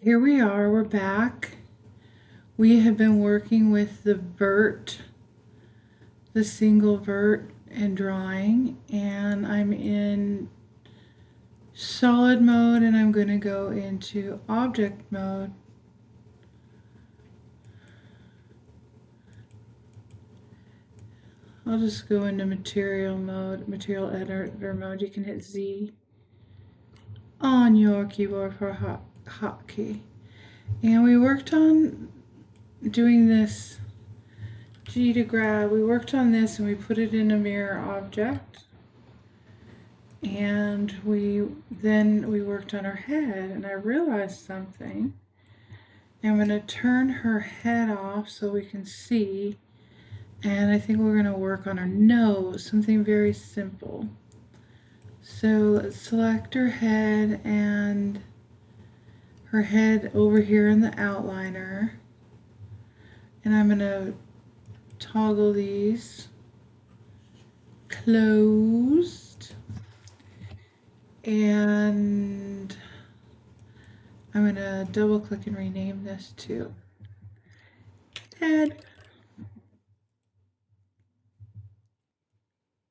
Here we are, we're back. We have been working with the Vert, the single Vert and drawing, and I'm in solid mode and I'm going to go into object mode. I'll just go into material mode, material editor mode. You can hit Z on your keyboard for a hotkey. And we worked on doing this G to grab. We worked on this and we put it in a mirror object. And we worked on her head, and I realized something. I'm going to turn her head off so we can see. And I think we're going to work on her nose, something very simple. So let's select her head and her head over here in the outliner. And I'm going to toggle these closed. And I'm going to double click and rename this to head.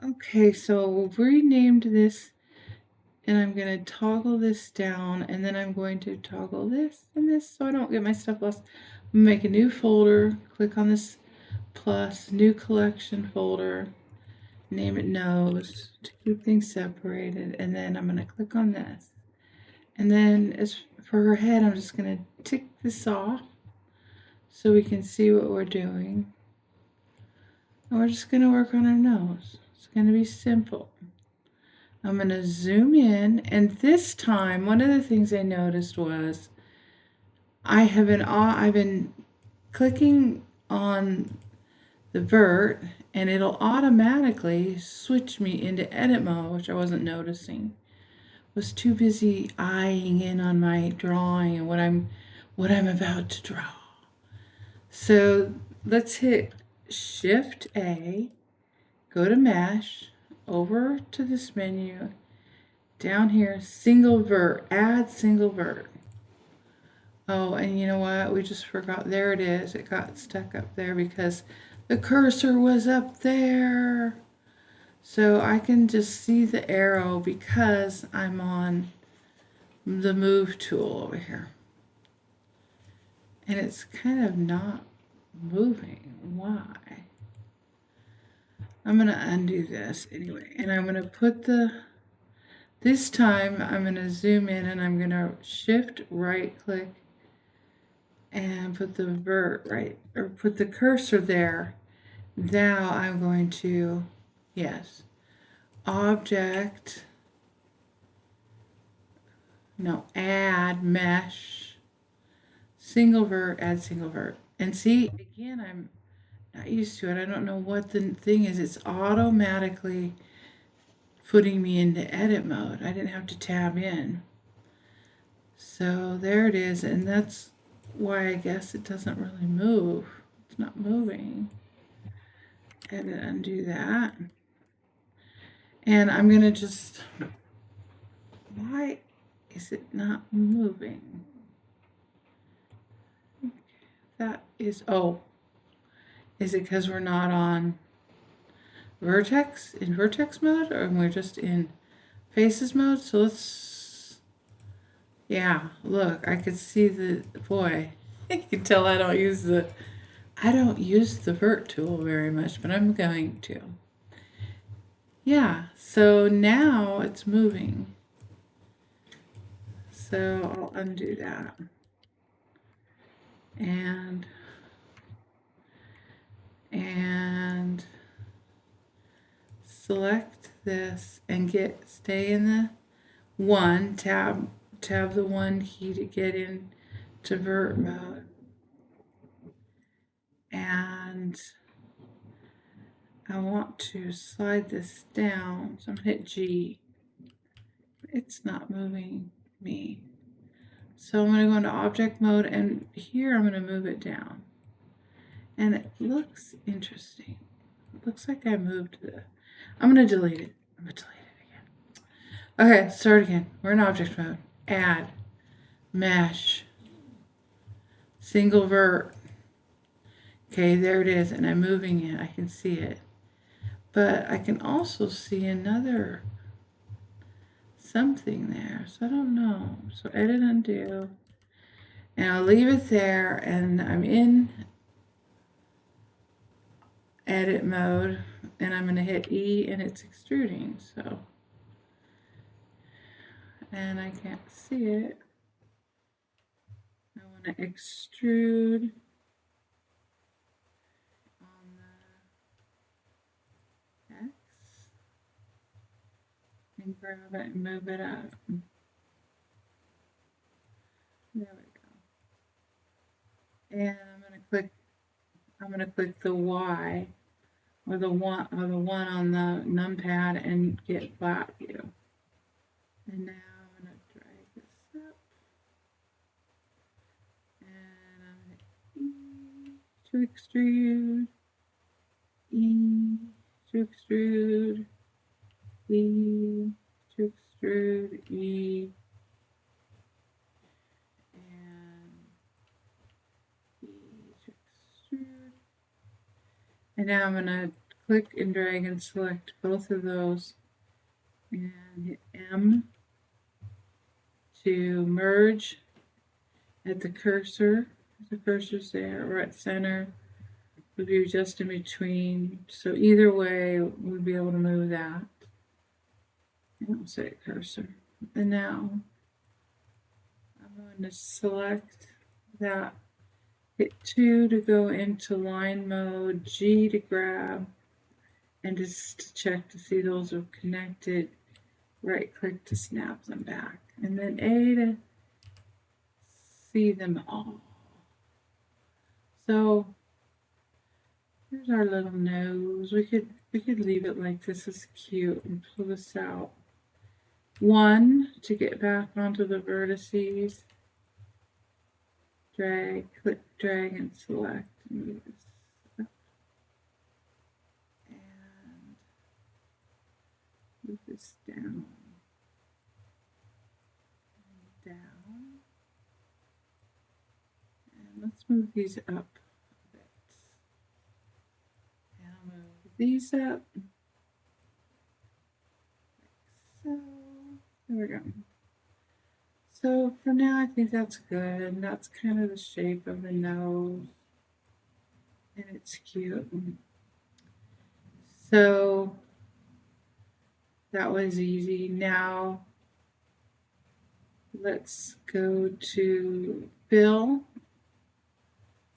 Okay, so we've renamed this, and I'm going to toggle this down, and then I'm going to toggle this and this so I don't get my stuff lost. Make a new folder, click on this plus, new collection folder, name it nose to keep things separated, and then I'm going to click on this. And then as for her head, I'm just going to tick this off so we can see what we're doing. And we're just going to work on her nose. It's going to be simple. I'm going to zoom in, and this time one of the things I noticed was I've been clicking on the Vert and it'll automatically switch me into edit mode, which I wasn't noticing. Was too busy eyeing in on my drawing and what I'm about to draw. So let's hit Shift A, go to Mesh, over to this menu, down here, single Vert, add single Vert. Oh, and you know what? We just forgot. There it is. It got stuck up there because the cursor was up there. So I can just see the arrow because I'm on the move tool over here. And it's kind of not moving. Why? I'm going to undo this anyway. And I'm going to put this time I'm going to zoom in and I'm going to shift right click and put the Vert right, or put the cursor there. Now I'm going to, yes, object, no, add mesh, single Vert, add single Vert. And see, again, I'm not used to it. I don't know what the thing is. It's automatically putting me into edit mode. I didn't have to tab in. So there it is, and that's why I guess it doesn't really move. It's not moving. Edit, undo that. And I'm going to just, why is it not moving? That is, oh, is it because we're not on vertex, in vertex mode, or we're just in faces mode? So let's, yeah, look, I could see the, boy, you can tell I don't use the Vert tool very much, but I'm going to. Yeah, so now it's moving. So I'll undo that. And select this and stay in the one, tab the one key to get in to Vert mode. And I want to slide this down, so I'm going to hit G. It's not moving me. So I'm going to go into object mode, and here I'm going to move it down. And it looks interesting. It looks like I moved I'm going to delete it. I'm going to delete it again. Okay, start again. We're in object mode. Add, mesh, single vert. Okay, there it is, and I'm moving it. I can see it. But I can also see another something there, so I don't know. So edit, undo, and I'll leave it there, and I'm in edit mode, and I'm going to hit E, and it's extruding, so, and I can't see it. I want to extrude on the X, and grab it and move it up. There we go. And I'm gonna click the Y or the one on the numpad and get flat view. And now I'm gonna drag this up, and I'm gonna E to extrude, E to extrude, E to extrude, E, and E to extrude. And now I'm going to click and drag and select both of those and hit M to merge at the cursor. The cursor's there, right center would be just in between. So either way, we'd be able to move that. And I'll say cursor. And now I'm going to select that. Hit 2 to go into line mode, G to grab, and just to check to see those are connected. Right click to snap them back, and then A to see them all. So here's our little nose. We could leave it like this. Is cute, and pull this out. 1 to get back onto the vertices. Drag, click, drag, and select. And move this up. And move this down. And down. And let's move these up a bit. And I'll move these up. Like so. There we go. So for now, I think that's good. And that's kind of the shape of the nose. And it's cute. So that was easy. Now let's go to fill,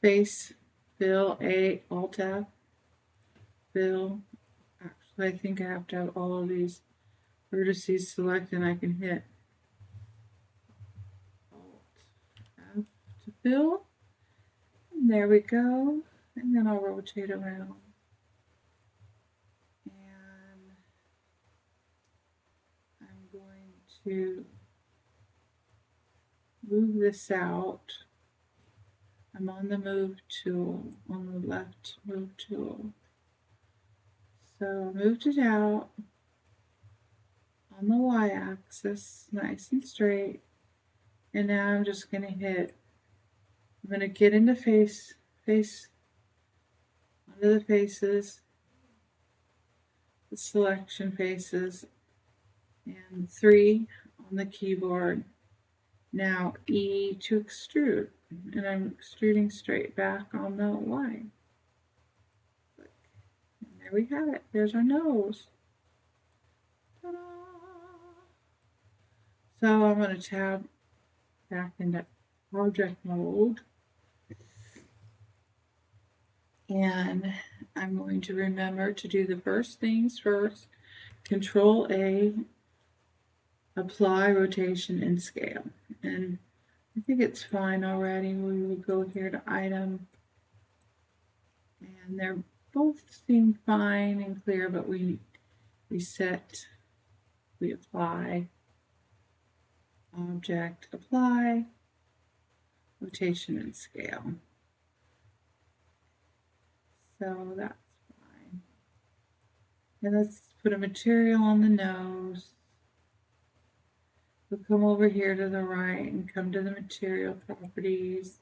face, fill, Alt F, fill. Actually, I think I have to have all of these vertices selected, and I can hit Alt F to fill. And there we go. And then I'll rotate around. And I'm going to move this out. I'm on the move tool, on the left move tool. So I moved it out on the y-axis, nice and straight. And now I'm just going to hit, I'm going to get into face, onto the faces, the selection faces, and 3 on the keyboard. Now E to extrude, and I'm extruding straight back on the line. And there we have it. There's our nose. Ta-da! So I'm going to tab back into object mode. And I'm going to remember to do the first things first. Control A, apply, rotation, and scale. And I think it's fine already. We will go here to item. And they're both seem fine and clear, but we set, we apply, object, apply, rotation, and scale. So that's fine. And let's put a material on the nose. We'll come over here to the right and come to the material properties.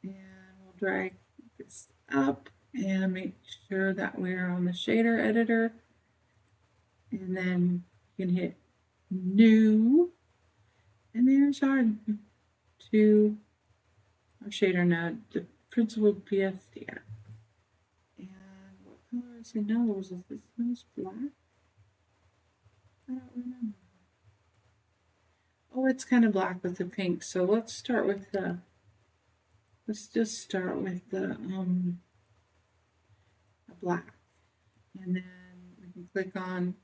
And we'll drag this up and make sure that we're on the shader editor. And then you can hit new. And there's our shader node, the principal PSD. And what color is the nose? Is this nose black? I don't remember. Oh, it's kind of black with the pink. So let's just start with the black. And then we can click on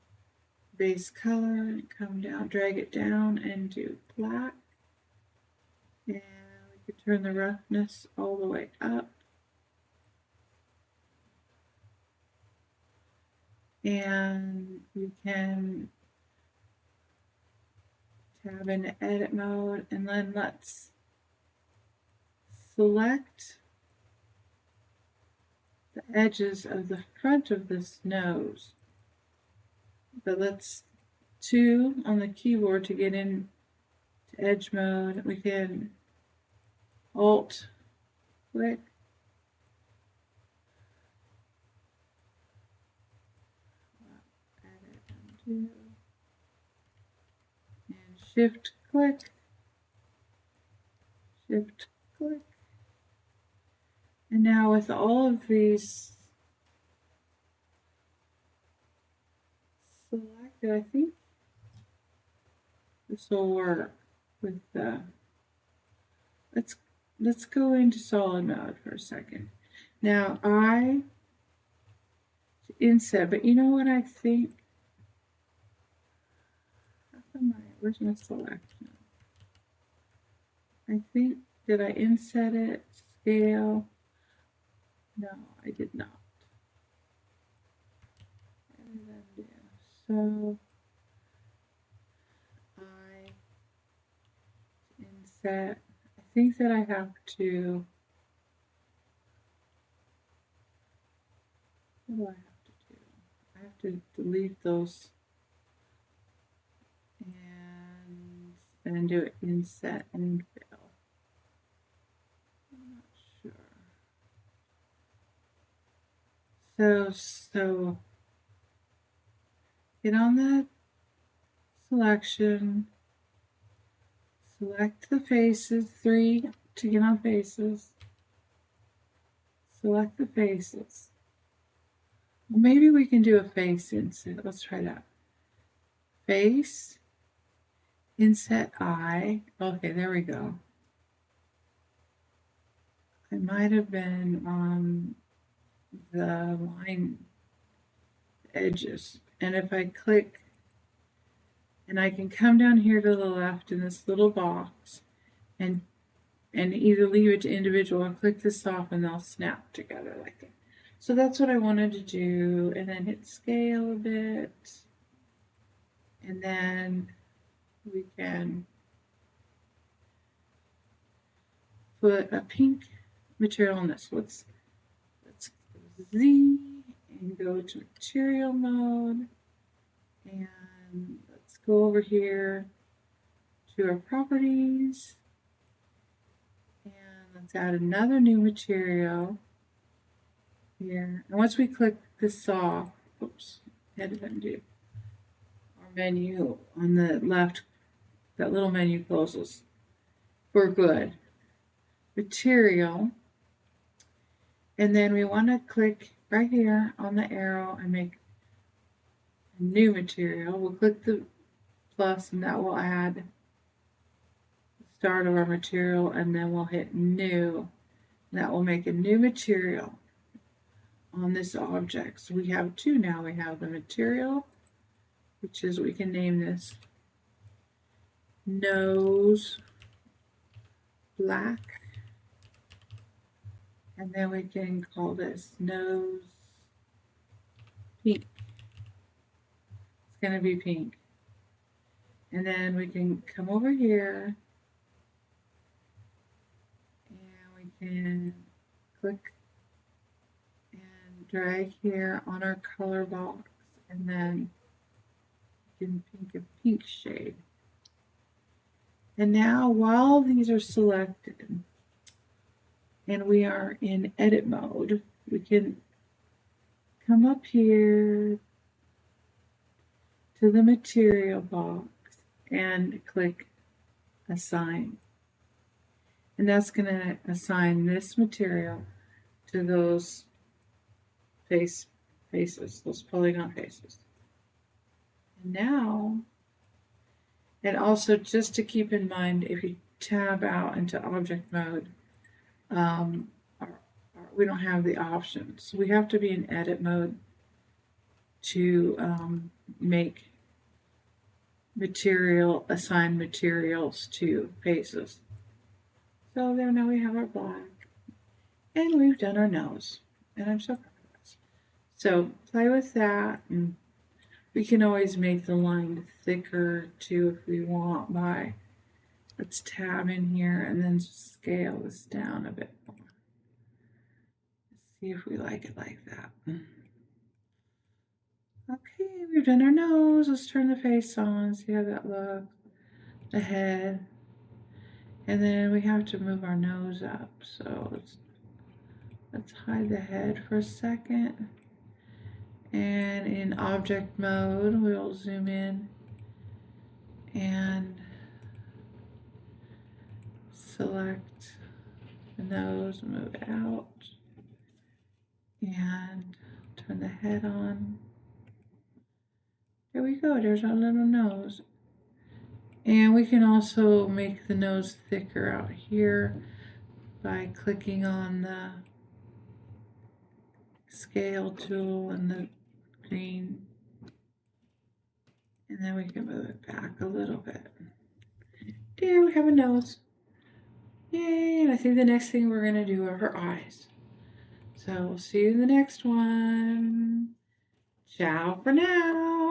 base color and come down, drag it down and do black. And we can turn the roughness all the way up. And we can tab into edit mode, and then let's select the edges of the front of this nose. But let's 2 on the keyboard to get in to edge mode. We can Alt click. Edit, undo. And shift click. Shift click. And now with all of these selected, I think this will work with the, let's go into solid mode for a second. Now inset, but you know what I think? Where's my selection? I think, did I inset it? Scale? No, I did not. So I inset, I think that I have to, what do I have to do? I have to delete those and then do it inset and fill. I'm not sure. So get on the selection, select the faces, 3 to get on faces, select the faces. Well, maybe we can do a face inset. Let's try that. Face, inset eye. Okay, there we go. I might have been on the line edges. And if I click, and I can come down here to the left in this little box and either leave it to individual or click this off and they'll snap together like that. So that's what I wanted to do, and then hit scale a bit. And then we can put a pink material on this. Let's Z and go to material mode, and let's go over here to our properties, and let's add another new material here. And once we click this off, oops, edit undo, our menu on the left, that little menu closes. We're good. Material. And then we want to click right here on the arrow and make a new material. We'll click the plus and that will add the start of our material, and then we'll hit new. That will make a new material on this object. So we have 2 now. We have the material, which is, we can name this nose black. And then we can call this nose pink. It's going to be pink. And then we can come over here and we can click and drag here on our color box, and then we can pick a pink shade. And now while these are selected, and we are in edit mode, we can come up here to the material box and click assign. And that's going to assign this material to those faces, those polygon faces. And now, and also just to keep in mind, if you tab out into object mode, we don't have the options. We have to be in edit mode to make assign materials to faces. So there, now we have our black, and we've done our nose, and I'm so proud of us. So play with that, and we can always make the line thicker too if we want by, let's tab in here and then scale this down a bit more. Let's see if we like it like that. Okay, we've done our nose. Let's turn the face on, see how that looks. The head. And then we have to move our nose up. So let's hide the head for a second. And in object mode, we'll zoom in and select the nose, move it out, and turn the head on. There we go, there's our little nose. And we can also make the nose thicker out here by clicking on the scale tool and the green. And then we can move it back a little bit. There we have a nose. Yay, and I think the next thing we're gonna do are her eyes. So we'll see you in the next one. Ciao for now.